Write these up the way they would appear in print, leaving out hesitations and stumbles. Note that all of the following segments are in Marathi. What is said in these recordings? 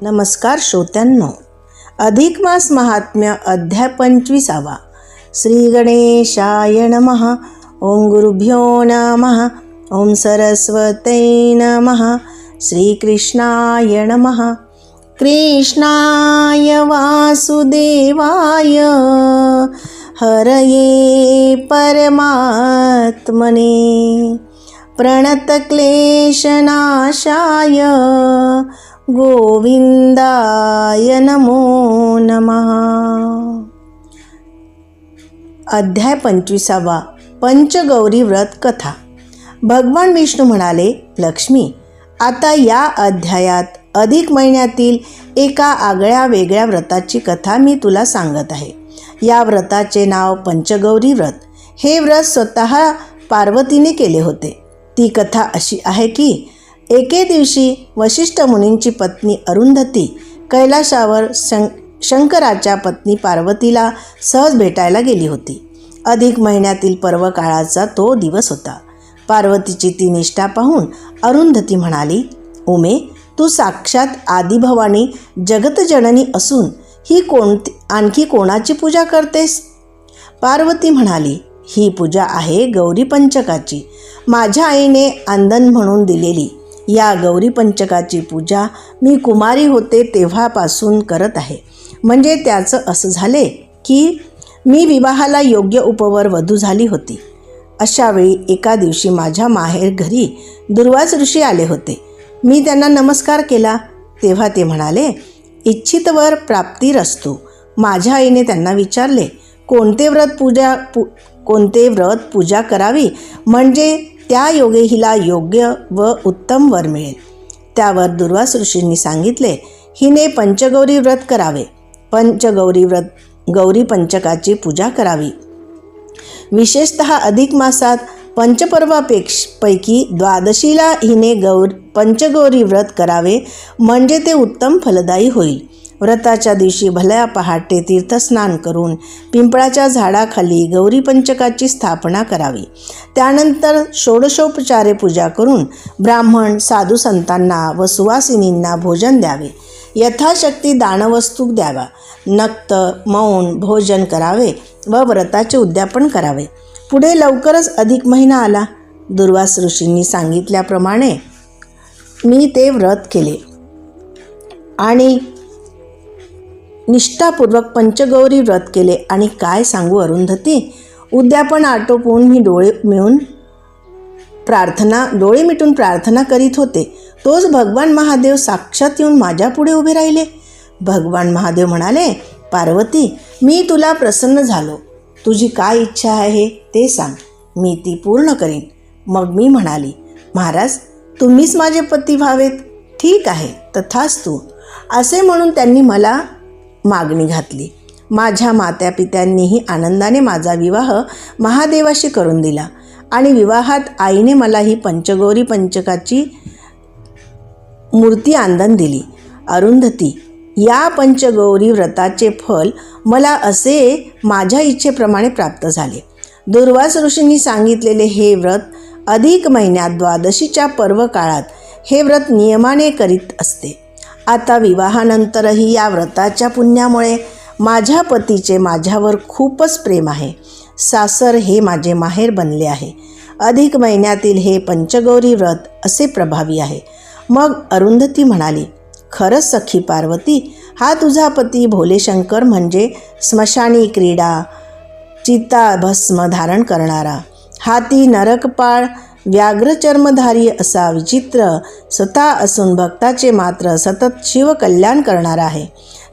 नमस्कार श्रोत्यांनो, अधिक मास महात्म्य अध्याय 25. श्री गणेशाय नमः. ओम गुरुभ्यो नमः. ओम सरस्वतै नमः. श्रीकृष्णाय नमः. कृष्णाय वासुदेवाय हरये परमात्मने प्रणतक्लेशनाशाय गोविंदाय नमो नमः. अध्याय 25. पंचगौरी व्रत कथा. भगवान विष्णू म्हणाले, लक्ष्मी, आता या अध्यायात अधिक महिन्यातील एका आगळ्या वेगळ्या व्रताची कथा मी तुला सांगत आहे. या व्रताचे नाव पंचगौरी व्रत. हे व्रत स्वतः पार्वतीने केले होते. ती कथा अशी आहे की एके दिवशी वशिष्ठ मुनींची पत्नी अरुंधती कैलाशावर शंकराच्या पत्नी पार्वतीला सहज भेटायला गेली होती. अधिक महिन्यातील पर्व काळाचा तो दिवस होता. पार्वतीची ती निष्ठा पाहून अरुंधती म्हणाली, उमे, तू साक्षात आदिभवानी जगतजननी असून ही आणखी कोणाची पूजा करतेस? पार्वती म्हणाली, ही पूजा आहे गौरी पंचकाची. माझ्या आईने आंदण म्हणून दिलेली या गौरी पंचकाची पूजा मी कुमारी होते तेव्हापासून करत आहे. म्हणजे त्याचं असं झाले की मी विवाहाला योग्य उपवर वधू झाली होती. अशावेळी एका दिवशी माझ्या माहेर घरी दुर्वास ऋषी आले होते. मी त्यांना नमस्कार केला तेव्हा ते म्हणाले, इच्छित वर प्राप्तिरस्तु. माझ्या आईने त्यांना विचारले, कोणते व्रत पूजा करावी म्हणजे त्या योगे हिला योग्य व उत्तम वर मिळेल. त्यावर दुर्वास ऋषींनी सांगितले, हिने पंचगौरी व्रत करावे. गौरी पंचकाची पूजा करावी. विशेषतः अधिक मासात पंचपर्वापैकी द्वादशीला हिने पंचगौरी व्रत करावे म्हणजे ते उत्तम फलदायी होईल. व्रताच्या दिवशी भल्या पहाटे तीर्थस्नान करून पिंपळाच्या झाडाखाली गौरी पंचकाची स्थापना करावी. त्यानंतर षोडशोपचारे पूजा करून ब्राह्मण साधू संतांना व सुवासिनींना भोजन द्यावे. यथाशक्ती दानवस्तू द्यावा. नक्त मौन भोजन करावे व व्रताचे उद्यापन करावे. पुढे लवकरच अधिक महिना आला. दुर्वास ऋषींनी सांगितल्याप्रमाणे मी ते व्रत केले आणि निष्ठापूर्वक पंचगौरी व्रत केले. आणि काय सांगू अरुंधती, उद्यापन आटोपून मी डोळे मिटून प्रार्थना करीत होते. तोच भगवान महादेव साक्षात येऊन माझ्या पुढे उभे राहिले. भगवान महादेव म्हणाले, पार्वती, मी तुला प्रसन्न झालो. तुझी काय इच्छा आहे ते सांग, मी ती पूर्ण करीन. मग मी म्हणाली, महाराज, तुम्हीच माझे पती व्हावेत. ठीक आहे, तथास्तु. असे म्हणून त्यांनी मला मागणी घातली. माझ्या मातापित्यांनीही आनंदाने माझा विवाह महादेवाशी करून दिला आणि विवाहात आईने मला ही पंचगौरी पंचकाची मूर्ती आंदण दिली. अरुंधती, या पंचगौरी व्रताचे फल मला असे माझ्या इच्छेप्रमाणे प्राप्त झाले. दुर्वास ऋषींनी सांगितलेले हे व्रत अधिक महिन्यात द्वादशीच्या पर्व काळात हे व्रत नियमाने करीत असते. आता विवाहानंतरही या व्रताच्या पुण्यामुळे माझ्या पतीचे माझ्यावर खूपच प्रेम आहे. सासर हे माझे माहेर बनले आहे. अधिक महिन्यातील हे पंचगौरी व्रत असे प्रभावी आहे. मग अरुंधती म्हणाली, खरंच सखी पार्वती, हा तुझा पती भोलेशंकर म्हणजे स्मशानी क्रीडा चिताभस्म धारण करणारा, हाती नरकपाळ व्याघ्रचर्मधारी असा विचित्र स्वतः असून भक्ताचे मात्र सतत शिवकल्याण करणारा आहे.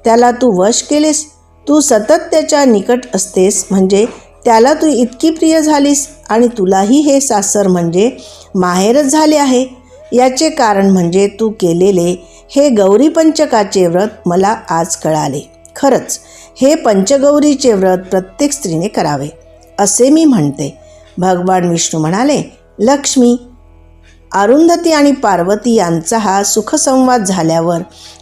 त्याला तू वश केलेस. तू सतत त्याच्या निकट असतेस म्हणजे त्याला तू इतकी प्रिय झालीस आणि तुलाही हे सासर म्हणजे माहेरच झाले आहे. याचे कारण म्हणजे तू केलेले हे गौरी पंचकाचे व्रत मला आज कळाले. खरंच हे पंचगौरीचे व्रत प्रत्येक स्त्रीने करावे असे मी म्हणते. भगवान विष्णू म्हणाले, लक्ष्मी, अरुंधती आणि पार्वती यांचा हा सुखसंवाद झाल्यावर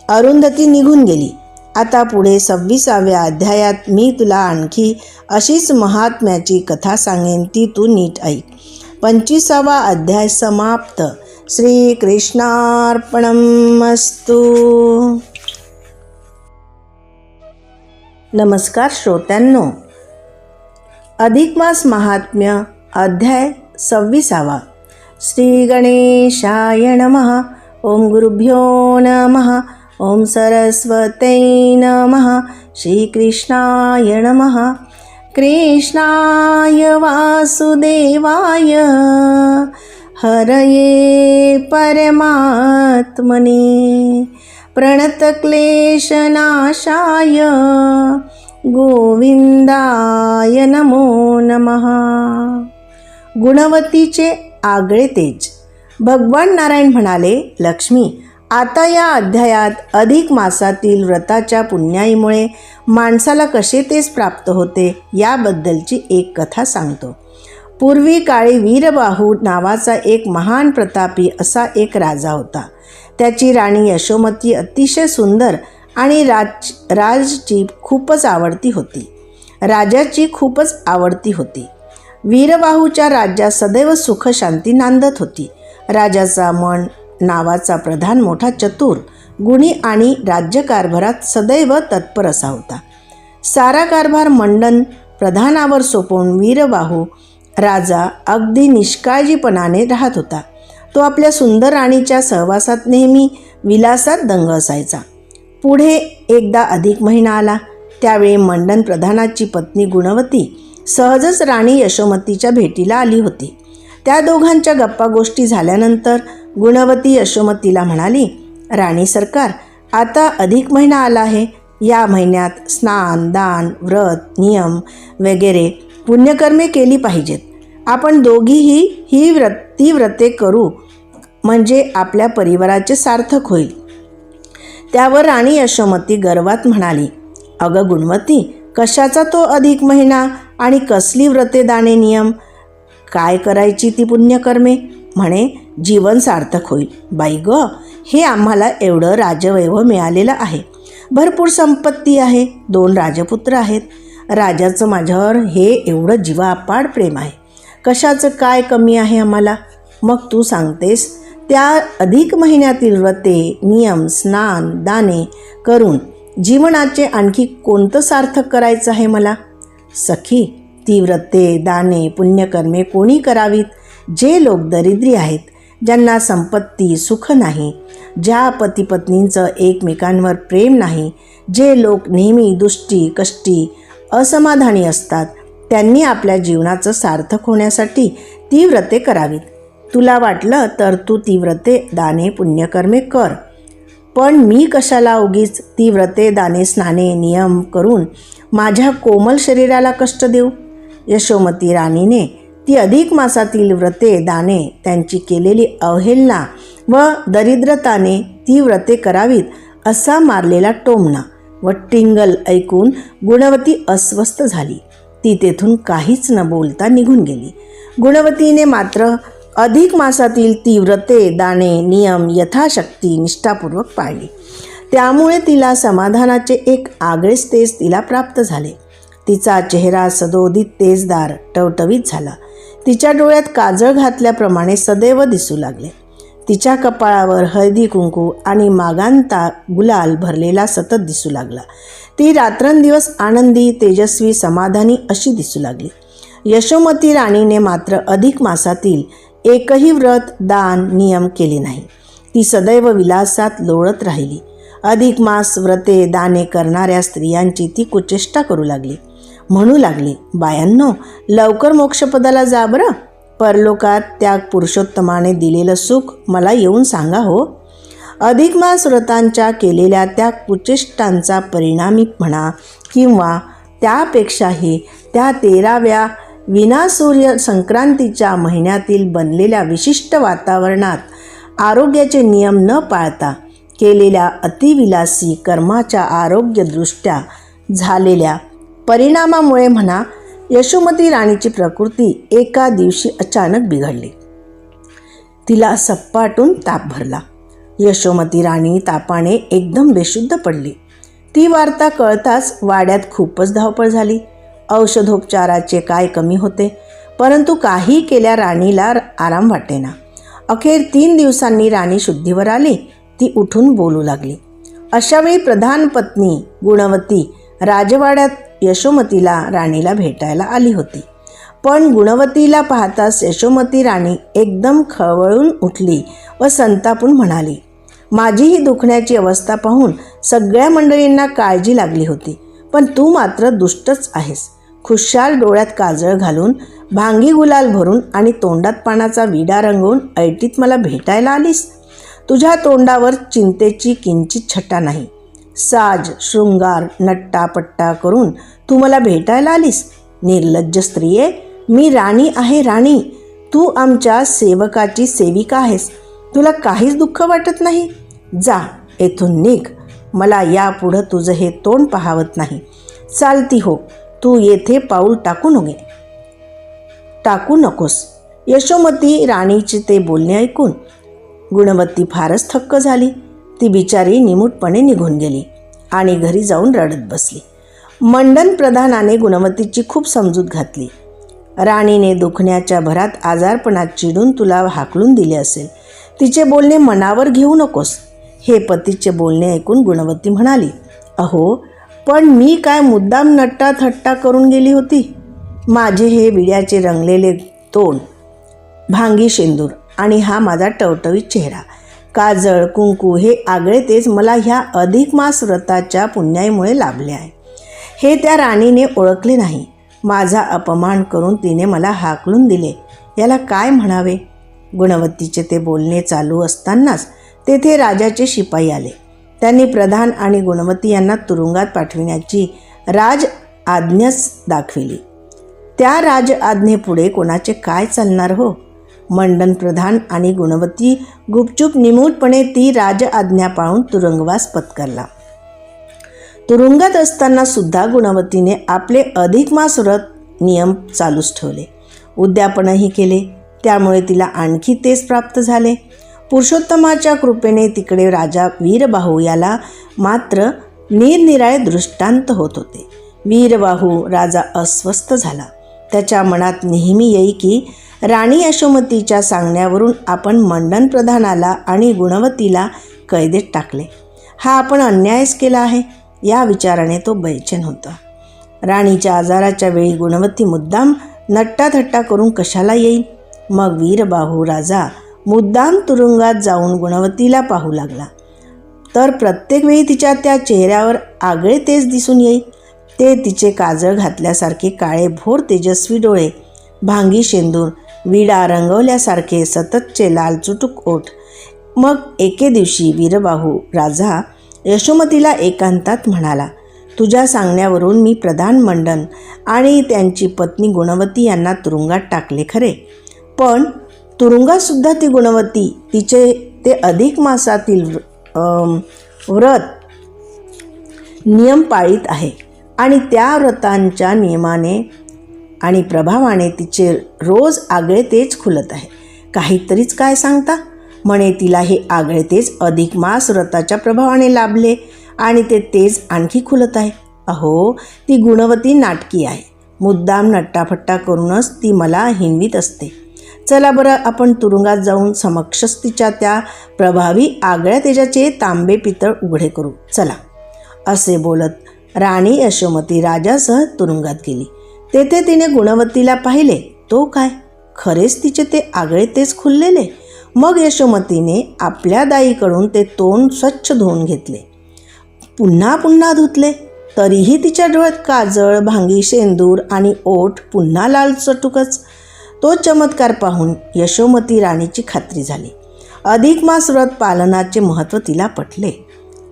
अरुंधती निघून गेली. आता पुढे 26व्या अध्यायात मी तुला आणखी अशीच महात्म्याची कथा सांगेन, ती तू नीट ऐक. 25वा अध्याय समाप्त. श्रीकृष्णार्पणमस्तु. नमस्कार श्रोत्यांनो, अधिक मास महात्म्य अध्याय 26. श्री गणेशाय नमः. ओम गुरुभ्यो नमः. ओम सरस्वतै नमः. श्रीकृष्णाय नमः. कृष्णाय वासुदेवाय हरये परमात्मने प्रणतक्लेशनाशाय गोविंदाय नमो नमः. गुणवतीचे आगळे तेज. भगवान नारायण म्हणाले, लक्ष्मी, आता या अध्यायात अधिक मासातील व्रताच्या पुण्याईमुळे माणसाला कसे तेज प्राप्त होते याबद्दलची एक कथा सांगतो. पूर्वी काळी वीरबाहू नावाचा एक महान प्रतापी असा एक राजा होता. त्याची राणी यशोमती अतिशय सुंदर आणि राजाची खूपच आवडती होती. वीरबाहूच्या राज्यात सदैव सुख शांती नांदत होती. राजाचा मन नावाचा प्रधान मोठा चतुर, गुणी आणि राज्यकारभारात सदैव तत्पर असा होता. सारा कारभार मंडन प्रधानावर सोपवून वीरबाहू राजा अगदी निष्काळजीपणाने राहत होता. तो आपल्या सुंदर राणीच्या सहवासात नेहमी विलासात दंग असायचा. पुढे एकदा अधिक महिना आला. त्यावेळी मंडन प्रधानाची पत्नी गुणवती सहजच राणी यशोमतीच्या भेटीला आली होती. त्या दोघांच्या गप्पा गोष्टी झाल्यानंतर गुणवती यशोमतीला म्हणाली, राणी सरकार, आता अधिक महिना आला आहे. या महिन्यात स्नान, दान, व्रत, नियम वगैरे पुण्यकर्मे केली पाहिजेत. आपण दोघीही ती व्रते करू म्हणजे आपल्या परिवाराचे सार्थक होईल. त्यावर राणी यशोमती गर्वात म्हणाली, अगं गुणवती, कशाचा तो अधिक महिना आणि कसली व्रते, दाने, नियम? काय करायची ती पुण्यकर्मे? म्हणे जीवन सार्थक होईल. बाई ग, हे आम्हाला एवढं राजवैभव मिळालेलं आहे, भरपूर संपत्ती आहे, 2 राजपुत्र आहेत. राजाचं माझ्यावर हे एवढं जीवापाड प्रेम आहे. कशाचं काय कमी आहे आम्हाला? मग तू सांगतेस त्या अधिक महिन्यातील व्रते, नियम, स्नान, दाने करून जीवनाचे आणखी कोणतं सार्थक करायचं आहे मला? सखी, ती व्रते, दाने, पुण्यकर्मे कोणी करावीत? जे लोक दरिद्री आहेत, ज्यांना संपत्ती, सुख नाही, ज्या पतीपत्नींचं एकमेकांवर प्रेम नाही, जे लोक नेहमी दुष्टी, कष्टी, असमाधानी असतात, त्यांनी आपल्या जीवनाचं सार्थक होण्यासाठी ती व्रते करावीत. तुला वाटलं तर तू ती व्रते, दाने, पुण्यकर्मे कर, पण मी कशाला उगीच ती व्रते, दाने, स्नाने, नियम करून माझ्या कोमल शरीराला कष्ट देऊ? यशोमती राणीने ती अधिक मासातील व्रते, दाने, त्यांची केलेली अवहेलना व दरिद्रताने ती व्रते करावीत असा मारलेला टोमणा व टिंगल ऐकून गुणवती अस्वस्थ झाली. ती तेथून काहीच न बोलता निघून गेली. गुणवतीने मात्र अधिक मासातील ती व्रते, दाने, नियम यथाशक्ती निष्ठापूर्वक पाळली. त्यामुळे तिला समाधानाचे एक आगळेच तेज तिला प्राप्त झाले. तिचा चेहरा सदोदित, तेजदार, टवटवीत झाला. तिच्या डोळ्यात काजळ घातल्याप्रमाणे सदैव दिसू लागले. तिच्या कपाळावर हळदी कुंकू आणि मागांता गुलाल भरलेला सतत दिसू लागला. ती रात्रंदिवस आनंदी, तेजस्वी, समाधानी अशी दिसू लागली. यशोमती राणीने मात्र अधिक मासातील एकही व्रत, दान, नियम केले नाही. ती सदैव विलासात लोळत राहिली. अधिक मास व्रते, दाने करणाऱ्या स्त्रियांची ती कुचेष्टा करू लागली. म्हणू लागली, बायांनो, लवकर मोक्षपदाला जा बरं. परलोकात त्या पुरुषोत्तमाने दिलेलं सुख मला येऊन सांगा हो. अधिक मास व्रतांच्या केलेल्या त्या कुचेष्टांचा परिणामी म्हणा किंवा त्यापेक्षाही त्या 13व्या विनासूर्य संक्रांतीच्या महिन्यातील बनलेल्या विशिष्ट वातावरणात आरोग्याचे नियम न पाळता केलेल्या अतिविलासी कर्माच्या आरोग्यदृष्ट्या झालेल्या परिणामामुळे म्हणा, यशोमती राणीची प्रकृती एका दिवशी अचानक बिघडली. तिला सपाटून ताप भरला. यशोमती राणी तापाने एकदम बेशुद्ध पडली. ती वार्ता कळताच वाड्यात खूपच धावपळ झाली. औषधोपचाराचे काय कमी होते, परंतु काही केल्या राणीला आराम वाटेना. अखेर 3 दिवसांनी राणी शुद्धीवर आली. ती उठून बोलू लागली. अशावेळी प्रधान पत्नी गुणवती राजवाड्यात यशोमतीला राणीला भेटायला आली होती. पण गुणवतीला पाहताच यशोमती राणी एकदम खवळून उठली व संतापून म्हणाली, माझी ही दुखण्याची अवस्था पाहून सगळ्या मंडळींना काळजी लागली होती, पण तू मात्र दुष्टच आहेस. खुशाल डोळ्यात काजळ घालून, भांगी गुलाल भरून आणि तोंडात पानाचा विडा रंगवून ऐटीत मला भेटायला आलीस. तुझ्या तोंडावर चिंतेची किंचित छटा नाही. साज शृंगार नट्टापट्टा करून तू मला भेटायला आलीस. निर्लज्ज स्त्रिये, मी राणी आहे, राणी. तू आमच्या सेवकाची सेविका आहेस. तुला काहीच दुःख वाटत नाही. जा, येथून निघ. मला यापुढं तुझं हे तोंड पाहावत नाही. चालती हो, तू येथे पाऊल टाकू नकोस. यशोमती राणीचे ते बोलणे ऐकून गुणवती फारच थक्क झाली. ती बिचारी निमूटपणे निघून गेली आणि घरी जाऊन रडत बसली. मंडन प्रधानाने गुणवतीची खूप समजूत घातली. राणीने दुखण्याच्या भरात आजारपणात चिडून तुला हाकलून दिले असेल. तिचे बोलणे मनावर घेऊ नकोस. हे पतीचे बोलणे ऐकून गुणवती म्हणाली, अहो, पण मी काय मुद्दाम नट्टा थट्टा करून गेली होती. माझे हे विड्याचे रंगलेले तोंड, भांगी शेंदूर आणि हा माझा टवटवीत चेहरा, काजळ कुंकू हे आगळे तेच मला ह्या अधिक मास व्रताच्या पुण्याईमुळे लाभले आहे. हे त्या राणीने ओळखले नाही. माझा अपमान करून तिने मला हाकलून दिले. याला काय म्हणावे. गुणवतीचे ते बोलणे चालू असतानाच तेथे राजाचे शिपाई आले. त्यांनी प्रधान आणि गुणवती यांना तुरुंगात पाठविण्याची राज आज्ञाच दाखविली. त्या राज आज्ञेपुढे कोणाचे काय चालणार हो. मंडन प्रधान आणि गुणवती गुपचूप निमूटपणे ती राज आज्ञा पाळून तुरुंगवास पत्करला. तुरुंगात असताना सुद्धा गुणवतीने आपले अधिक मास व्रत नियम चालूच ठेवले. उद्यापनही केले. त्यामुळे तिला आणखी तेच प्राप्त झाले. पुरुषोत्तमाच्या कृपेने तिकडे राजा वीरबाहू याला मात्र निरनिराळे दृष्टांत होत होते. वीरबाहू राजा अस्वस्थ झाला. त्याच्या मनात नेहमी येई की राणी यशोमतीच्या सांगण्यावरून आपण मंडन प्रधानाला आणि गुणवतीला कैदेत टाकले. हा आपण अन्यायच केला आहे. या विचाराने तो बैचेन होता. राणीच्या आजाराच्या वेळी गुणवती मुद्दाम नट्टाथट्टा करून कशाला येईल. मग वीरबाहू राजा मुद्दाम तुरुंगात जाऊन गुणवतीला पाहू लागला तर प्रत्येक वेळी तिच्या त्या चेहऱ्यावर आगळे तेज दिसून येईल. ते तिचे काजळ घातल्यासारखे काळे भोर तेजस्वी डोळे, भांगी शेंदूर, विडा रंगवल्यासारखे सततचे लाल चुटूक ओठ. मग एके दिवशी वीरबाहू राजा यशोमतीला एकांतात म्हणाला, तुझ्या सांगण्यावरून मी प्रधान मंडन आणि त्यांची पत्नी गुणवती यांना तुरुंगात टाकले खरे, पण तुरुंगातसुद्धा ती गुणवती तिचे ते अधिक मासातील व्रत नियम पाळीत आहे आणि त्या व्रतांच्या नियमाने आणि प्रभावाने तिचे रोज आगळे तेज खुलत आहे. काहीतरीच काय सांगता. म्हणे तिला हे आगळे तेज अधिक मास व्रताच्या प्रभावाने लाभले आणि ते तेज आणखी खुलत आहे. अहो, ती गुणवती नाटकी आहे. मुद्दाम नट्टाफट्टा करूनच ती मला हिणवीत असते. चला बरं, आपण तुरुंगात जाऊन समक्षच तिच्या त्या प्रभावी आगळ्या तेजाचे तांबे पितळ उघडे करू. चला. असे बोलत राणी यशोमती राजासह तुरुंगात गेली. तेथे तिने गुणवतीला पाहिले. तो काय, खरेच तिचे ते आगळे तेज खुललेले. मग यशोमतीने आपल्या दाईकडून ते तोंड स्वच्छ धुवून घेतले. पुन्हा पुन्हा धुतले तरीही तिच्या डोळ्यात काजळ, भांगी शेंदूर आणि ओठ पुन्हा लाल चटुकच. तो चमत्कार पाहून यशोमती राणीची खात्री झाली. अधिक मास व्रत पालनाचे महत्त्व तिला पटले.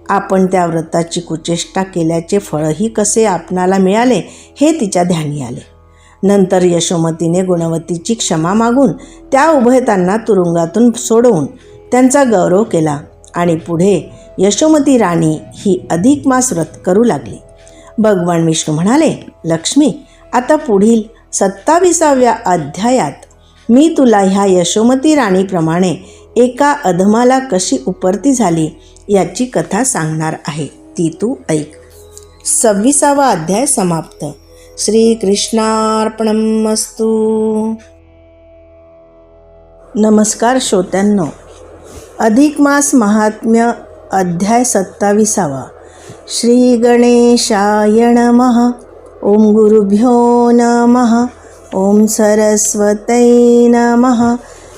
आपण त्या व्रताची कुचेष्टा केल्याचे फळही कसे आपणाला मिळाले हे तिच्या ध्यानी आले. नंतर यशोमतीने गुणवतीची क्षमा मागून त्या उभयतांना तुरुंगातून सोडवून त्यांचा गौरव केला आणि पुढे यशोमती राणी ही अधिक मास व्रत करू लागली. भगवान विष्णू म्हणाले, लक्ष्मी, आता पुढील 27व्या अध्यायात मी तुला ह्या यशोमती राणीप्रमाणे एका अधमाला कशी उपरती झाली याची कथा सांगणार आहे. ती तू ऐक. 26वा अध्याय समाप्त. श्रीकृष्णार्पणमस्तु. नमस्कार श्रोत्यांनो. अधिक मास महात्म्य अध्याय 27वा श्री गणेशाय नमः. ओम गुरुभ्यो नमः. ओम सरस्वतै नमः.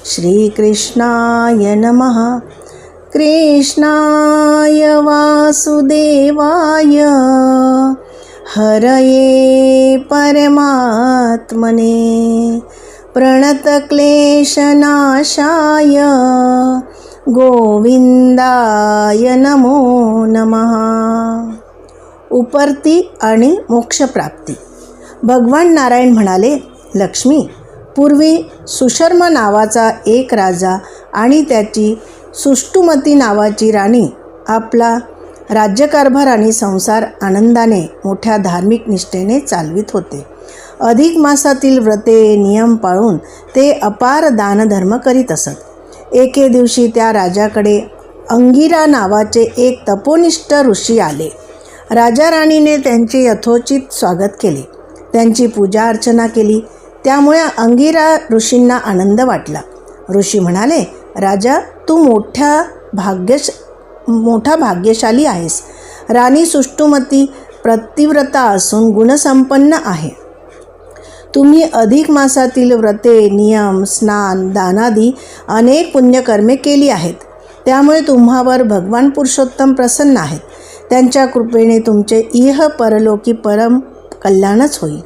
श्रीकृष्णाय नमः. कृष्णाय वासुदेवाय हरये परमात्मने प्रणतक्लेशनाशाय गोविंदाय नमो नमः. उपरती आणि मोक्षप्राप्ती. भगवान नारायण म्हणाले, लक्ष्मी, पूर्वी सुशर्मा नावाचा एक राजा आणि त्याची सुष्टुमती नावाची राणी आपला राज्यकारभार आणि संसार आनंदाने मोठ्या धार्मिक निष्ठेने चालवित होते. अधिक मासातील व्रते नियम पाळून ते अपार दानधर्म करीत असत. एके दिवशी त्या राजाकडे अंगिरा नावाचे एक तपोनिष्ठ ऋषी आले. राजा राणीने त्यांचे यथोचित स्वागत केले, त्यांची पूजा अर्चना केली. त्यामुळे अंगिरा ऋषींना आनंद वाटला. ऋषी म्हणाले, राजा, तू मोठा भाग्यशाली आहेस. राणी सुष्टुमती प्रतिव्रता असून गुणसंपन्न आहे. तुम्ही अधिक मासातील व्रते, नियम, स्नान, दानादी अनेक पुण्यकर्मे केली आहेत. त्यामुळे तुम्हावर भगवान पुरुषोत्तम प्रसन्न आहेत. त्यांच्या कृपेने तुमचे इह परलोकी परम कल्याणच होईल.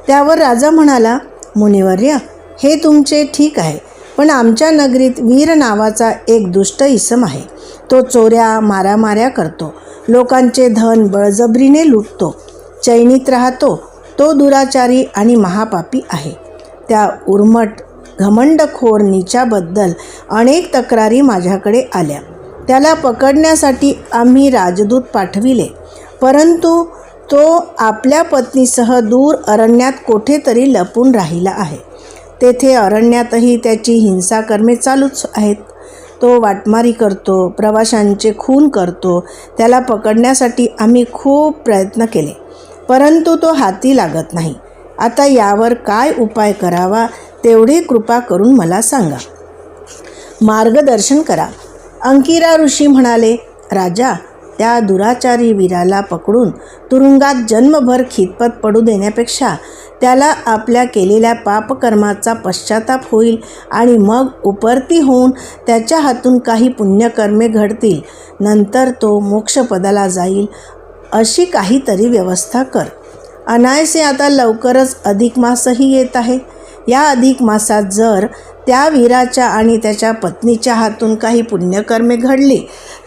त्यावर राजा म्हणाला, मुनिवर्य, हे तुमचे ठीक आहे, पण आमच्या नगरीत वीर नावाचा एक दुष्ट इसम आहे. तो चोऱ्या मारामाऱ्या करतो, लोकांचे धन बळजबरीने लुटतो, चैनीत राहतो. तो दुराचारी आणि महापापी आहे. त्या उर्मट घमंडखोर नीचाबद्दल अनेक तक्रारी माझ्याकडे आल्या. त्याला पकडण्यासाठी आम्ही राजदूत पाठविले, परंतु तो आपल्या पत्नीसह दूर अरण्यात कोठेतरी लपून राहिला आहे. तेथे अरण्यातही त्याची हिंसाकर्मे चालूच आहेत. तो वाटमारी करतो, प्रवाशांचे खून करतो. त्याला पकडण्यासाठी आम्ही खूप प्रयत्न केले, परंतु तो हाती लागत नाही. आता यावर काय उपाय करावा तेवढी कृपा करून मला सांगा, मार्गदर्शन करा. अंकिरा ऋषी म्हणाले, राजा, त्या दुराचारी वीराला पकडून तुरुंगात जन्मभर खितपत पडू देण्यापेक्षा त्याला आपल्या केलेल्या पापकर्माचा पश्चाताप होईल आणि मग उपरती होऊन त्याच्या हातून काही पुण्यकर्मे घडतील. नंतर तो मोक्षपदाला जाईल, अशी काहीतरी व्यवस्था कर. अनायसे आता लवकरच अधिक मासही येत आहे. या अधिक मासात जर त्या वीराच्या आणि त्याच्या पत्नीच्या हातून काही पुण्यकर्मे घडली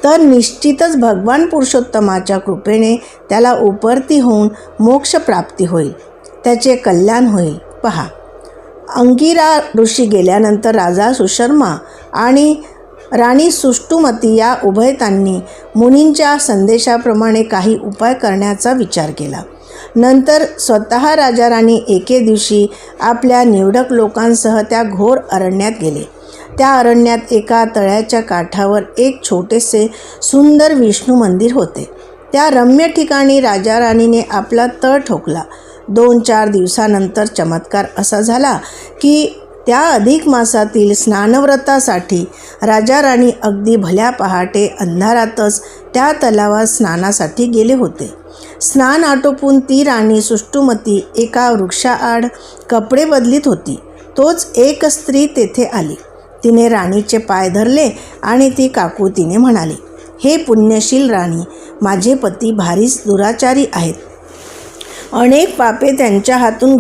तर निश्चितच भगवान पुरुषोत्तमाच्या कृपेने त्याला उपरती होऊन मोक्षप्राप्ती होईल, त्याचे कल्याण होईल. पहा, अंगिरा ऋषी गेल्यानंतर राजा सुशर्मा आणि राणी सुष्टुमती या उभयतांनी मुनींच्या संदेशाप्रमाणे काही उपाय करण्याचा विचार केला. नंतर स्वतः राजा राणी एके दिवशी आपल्या निवडक लोकांसह त्या घोर अरण्यात गेले. त्या अरण्यात एका तळ्याच्या काठावर एक छोटेसे सुंदर विष्णू मंदिर होते. त्या रम्य ठिकाणी राजा राणीने आपला तळ ठोकला. 2-4 दिवसानंतर चमत्कार असा झाला की त्या अधिक मासातील स्नानव्रतासाठी राजा राणी अगदी भल्या पहाटे अंधारातच त्या तलावात स्नानासाठी गेले होते. स्नान आटोपून ती राणी सुष्टुमती एका वृक्षाआड कपडे बदलीत होती. तोच एक स्त्री तेथे आली. तिने राणीचे पाय धरले आणि ती काकुतीने म्हणाली, हे पुण्यशील राणी, माझे पती भारीच दुराचारी आहेत. अनेक पापे त्यांच्या हातून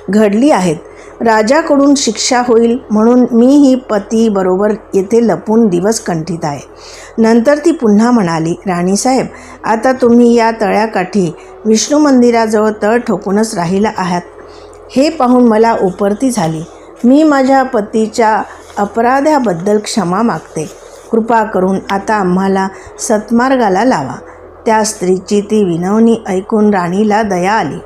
घडली आहेत. राजाकडून शिक्षा होईल म्हणून मी ही पती बरोबर येथे लपून दिवस कंठीत आहे. नंतर ती पुन्हा म्हणाली, राणीसाहेब, आता तुम्ही या तळ्याकाठी विष्णू मंदिराजवळ तळ ठोकूनच राहिला आहात. हे पाहून मला उपरती झाली. मी माझ्या पतीच्या अपराधाबद्दल क्षमा मागते. कृपा करून आता आम्हाला सत्मार्गाला लावा. त्या स्त्रीची ती विनवणी ऐकून राणीला दया आली.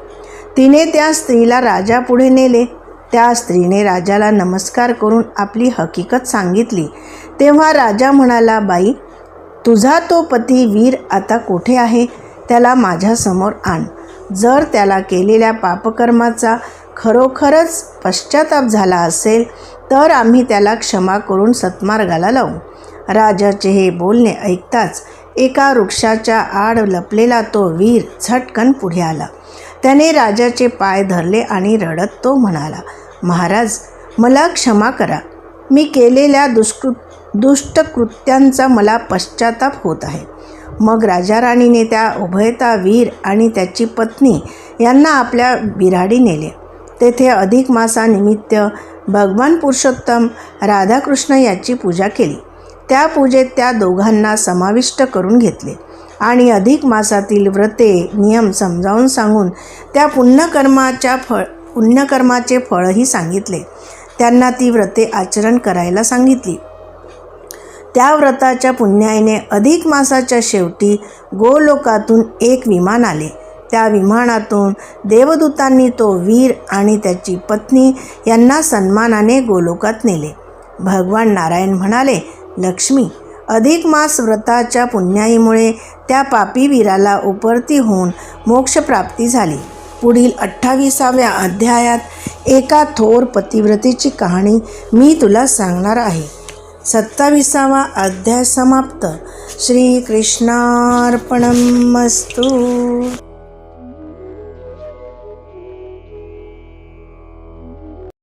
तिने त्या स्त्रीला राजापुढे नेले. त्या स्त्रीने राजाला नमस्कार करून आपली हकीकत सांगितली. तेव्हा राजा म्हणाला, बाई, तुझा तो पती वीर आता कोठे आहे? त्याला माझ्यासमोर आण. जर त्याला केलेल्या पापकर्माचा खरोखरच पश्चाताप झाला असेल तर आम्ही त्याला क्षमा करून सत्मार्गाला लावू. राजाचे हे बोलणे ऐकताच एका वृक्षाच्या आड लपलेला तो वीर झटकन पुढे आला. त्याने राजाचे पाय धरले आणि रडत तो म्हणाला, महाराज, मला क्षमा करा. मी केलेल्या दुष्टकृत्यांचा मला पश्चाताप होत आहे. मग राजा राणीने त्या उभयता वीर आणि त्याची पत्नी यांना आपल्या बिऱ्हाडी नेले. तेथे अधिक मासानिमित्त भगवान पुरुषोत्तम राधाकृष्ण याची पूजा केली. त्या पूजेत त्या दोघांना समाविष्ट करून घेतले आणि अधिक मासातील व्रते नियम समजावून सांगून त्या पुण्यकर्माचे फळही सांगितले. त्यांना ती व्रते आचरण करायला सांगितली. त्या व्रताच्या पुण्याईने अधिक मासाच्या शेवटी गोलोकातून एक विमान आले. त्या विमानातून देवदूतांनी तो वीर आणि त्याची पत्नी यांना सन्मानाने गोलोकात नेले. भगवान नारायण म्हणाले, लक्ष्मी, अधिक मास व्रताच्या पुण्याईमुळे त्या पापी वीराला उपरती होऊन मोक्षप्राप्ती झाली. पुढील 28व्या अध्यायात एका थोर पतिव्रतेची कहाणी मी तुला सांगणार आहे. 27वा अध्याय समाप्त. श्रीकृष्णार्पणमस्तु.